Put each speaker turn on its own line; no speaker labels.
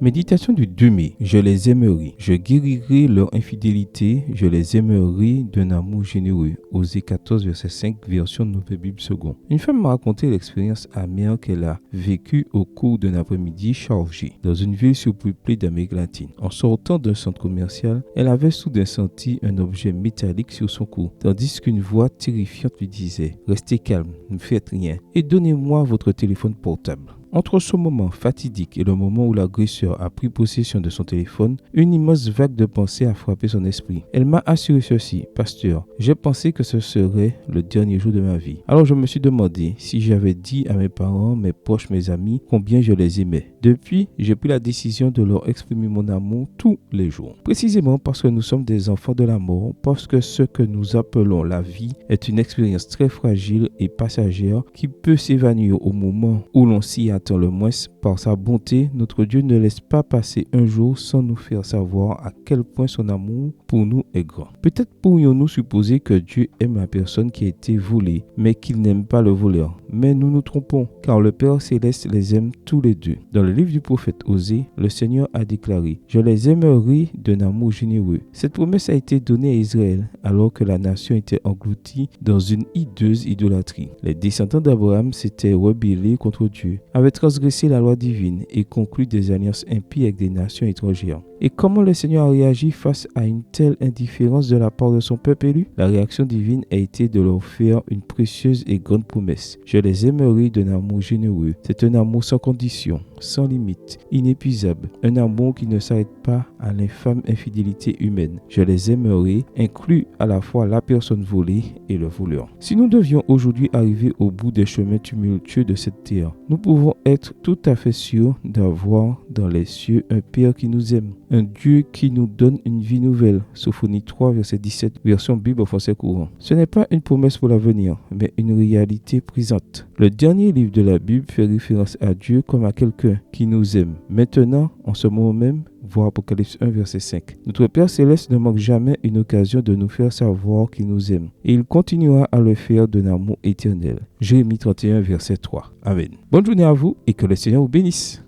Méditation du 2 mai. Je les aimerai. Je guérirai leur infidélité. Je les aimerai d'un amour généreux. Osée 14, verset 5, version Nouvelle Bible seconde. Une femme m'a raconté l'expérience amère qu'elle a vécue au cours d'un après-midi chargé dans une ville surpeuplée d'Amérique latine. En sortant d'un centre commercial, elle avait soudain senti un objet métallique sur son cou, tandis qu'une voix terrifiante lui disait « Restez calme, ne faites rien et donnez-moi votre téléphone portable ». Entre ce moment fatidique et le moment où l'agresseur a pris possession de son téléphone, une immense vague de pensées a frappé son esprit. Elle m'a assuré ceci: « Pasteur, j'ai pensé que ce serait le dernier jour de ma vie. Alors je me suis demandé si j'avais dit à mes parents, mes proches, mes amis, combien je les aimais. Depuis, j'ai pris la décision de leur exprimer mon amour tous les jours. Précisément parce que nous sommes des enfants de la mort, parce que ce que nous appelons la vie est une expérience très fragile et passagère qui peut s'évanouir au moment où l'on s'y attend le moins. Par sa bonté, notre Dieu ne laisse pas passer un jour sans nous faire savoir à quel point son amour pour nous est grand. Peut-être pourrions-nous supposer que Dieu aime la personne qui a été volée, mais qu'il n'aime pas le voleur. Mais nous nous trompons, car le Père Céleste les aime tous les deux. Dans le livre du prophète Osée, le Seigneur a déclaré « Je les aimerai d'un amour généreux ». Cette promesse a été donnée à Israël alors que la nation était engloutie dans une hideuse idolâtrie. Les descendants d'Abraham s'étaient rebellés contre Dieu, avaient transgressé la loi divine et conclu des alliances impies avec des nations étrangères. Et comment le Seigneur a réagi face à une telle indifférence de la part de son peuple élu? La réaction divine a été de leur faire une précieuse et grande promesse. Je les aimerai d'un amour généreux. C'est un amour sans condition, sans limite, inépuisable. Un amour qui ne s'arrête pas à l'infâme infidélité humaine. Je les aimerai, inclut à la fois la personne volée et le voleur. Si nous devions aujourd'hui arriver au bout des chemins tumultueux de cette terre, nous pouvons être tout à fait sûrs d'avoir dans les cieux un Père qui nous aime. Un Dieu qui nous donne une vie nouvelle. Sophonie 3, verset 17, version Bible français courant. Ce n'est pas une promesse pour l'avenir, mais une réalité présente. Le dernier livre de la Bible fait référence à Dieu comme à quelqu'un qui nous aime. Maintenant, en ce moment même, voir Apocalypse 1, verset 5. Notre Père Céleste ne manque jamais une occasion de nous faire savoir qu'il nous aime. Et il continuera à le faire d'un amour éternel. Jérémie 31, verset 3. Amen. Bonne journée à vous et que le Seigneur vous bénisse.